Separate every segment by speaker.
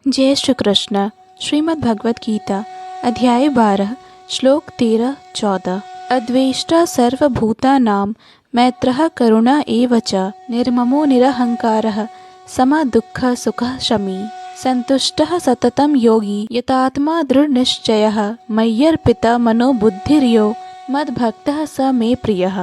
Speaker 1: जय श्री कृष्ण। श्रीमद् भगवत गीता अध्याय 12 श्लोक 13-14। अद्वेष्टा सर्वभूतानां मैत्रः करुणा एव च निर्ममो निरहंकारः समः दुःखः सुखः शमी संतुष्टः सततं योगी यतात्मा दृढ़निश्चयः मय्यर्पितः मनोबुद्धिर्यो मद्भक्तः स मे प्रियः।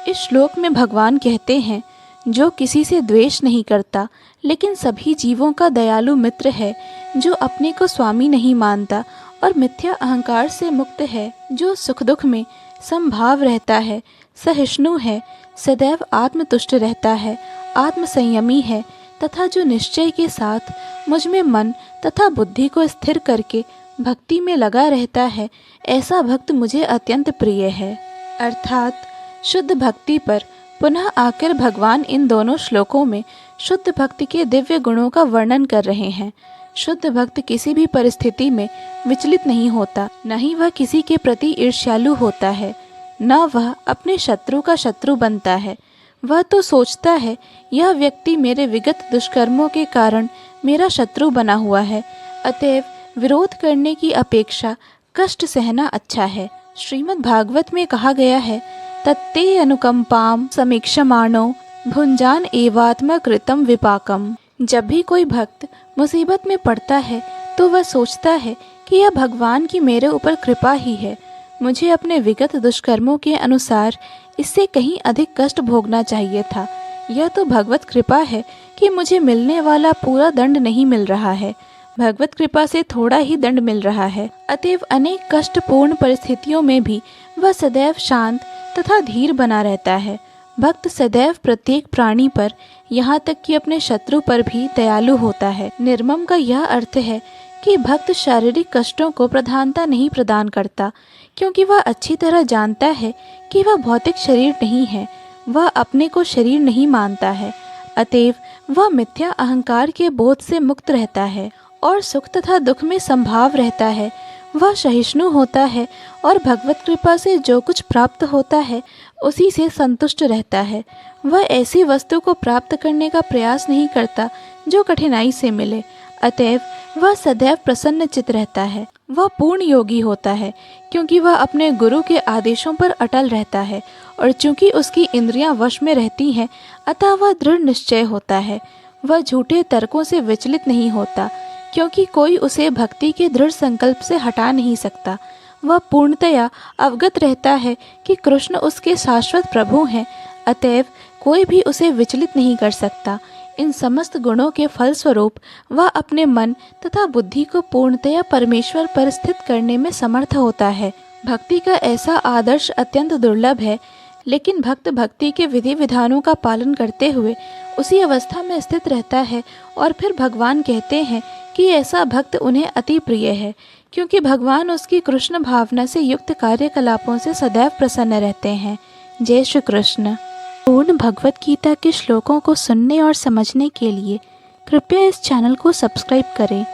Speaker 1: इस श्लोक में भगवान कहते हैं, जो किसी से द्वेष नहीं करता लेकिन सभी जीवों का दयालु मित्र है, जो अपने को स्वामी नहीं मानता और मिथ्या अहंकार से मुक्त है, जो सुख दुख में समभाव रहता है, सहिष्णु है, सदैव आत्मतुष्ट रहता है, आत्म संयमी है तथा जो निश्चय के साथ मुझ में मन तथा बुद्धि को स्थिर करके भक्ति में लगा रहता है, ऐसा भक्त मुझे अत्यंत प्रिय है। अर्थात शुद्ध भक्ति पर पुनः आकर भगवान इन दोनों श्लोकों में शुद्ध भक्ति के दिव्य गुणों का वर्णन कर रहे हैं। शुद्ध भक्त किसी भी परिस्थिति में विचलित नहीं होता, न ही वह किसी के प्रति ईर्ष्यालु होता है, न वह अपने शत्रु का शत्रु बनता है। वह तो सोचता है, यह व्यक्ति मेरे विगत दुष्कर्मों के कारण मेरा शत्रु बना हुआ है, अतएव विरोध करने की अपेक्षा कष्ट सहना अच्छा है। श्रीमद् भागवत में कहा गया है, तत्ते अनुकंपाम समीक्षमाणो भुंजान एवात्म कृतम विपाकम। जब भी कोई भक्त मुसीबत में पड़ता है तो वह सोचता है कि यह भगवान की मेरे ऊपर कृपा ही है, मुझे अपने विगत दुष्कर्मों के अनुसार इससे कहीं अधिक कष्ट भोगना चाहिए था। यह तो भगवत कृपा है कि मुझे मिलने वाला पूरा दंड नहीं मिल रहा है, भगवत कृपा से थोड़ा ही दंड मिल रहा है। अतएव अनेक कष्टपूर्ण परिस्थितियों में भी वह सदैव शांत तथा धीर बना रहता है। भक्त सदैव प्रत्येक प्राणी पर, यहाँ तक कि अपने शत्रु पर भी दयालु होता है। निर्मम का यह अर्थ है कि भक्त शारीरिक कष्टों को प्रधानता नहीं प्रदान करता, क्योंकि वह अच्छी तरह जानता है कि वह भौतिक शरीर नहीं है, वह अपने को शरीर नहीं मानता है, अतएव वह मिथ्या अहंकार के बोध से मुक्त रहता है और सुख तथा दुख में संभाव रहता है। वह सहिष्णु होता है और भगवत कृपा से जो कुछ प्राप्त होता है उसी से संतुष्ट रहता है। वह ऐसी वस्तु को प्राप्त करने का प्रयास नहीं करता जो कठिनाई से मिले, अतएव वह सदैव प्रसन्न चित्त रहता है। वह पूर्ण योगी होता है क्योंकि वह अपने गुरु के आदेशों पर अटल रहता है, और चूंकि उसकी इंद्रियां वश में रहती हैं, अतः वह दृढ़ निश्चय होता है। वह झूठे तर्कों से विचलित नहीं होता, क्योंकि कोई उसे भक्ति के दृढ़ संकल्प से हटा नहीं सकता। वह पूर्णतया अवगत रहता है कि कृष्ण उसके शाश्वत प्रभु हैं, अतएव कोई भी उसे विचलित नहीं कर सकता। इन समस्त गुणों के फलस्वरूप वह अपने मन तथा बुद्धि को पूर्णतया परमेश्वर पर स्थित करने में समर्थ होता है। भक्ति का ऐसा आदर्श अत्यंत दुर्लभ है, लेकिन भक्त भक्ति के विधि विधानों का पालन करते हुए उसी अवस्था में स्थित रहता है, और फिर भगवान कहते हैं कि ऐसा भक्त उन्हें अति प्रिय है, क्योंकि भगवान उसकी कृष्ण भावना से युक्त कार्यकलापों से सदैव प्रसन्न रहते हैं। जय श्री कृष्ण। पूर्ण भगवत गीता के श्लोकों को सुनने और समझने के लिए कृपया इस चैनल को सब्सक्राइब करें।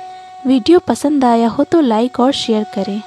Speaker 1: वीडियो पसंद आया हो तो लाइक और शेयर करें।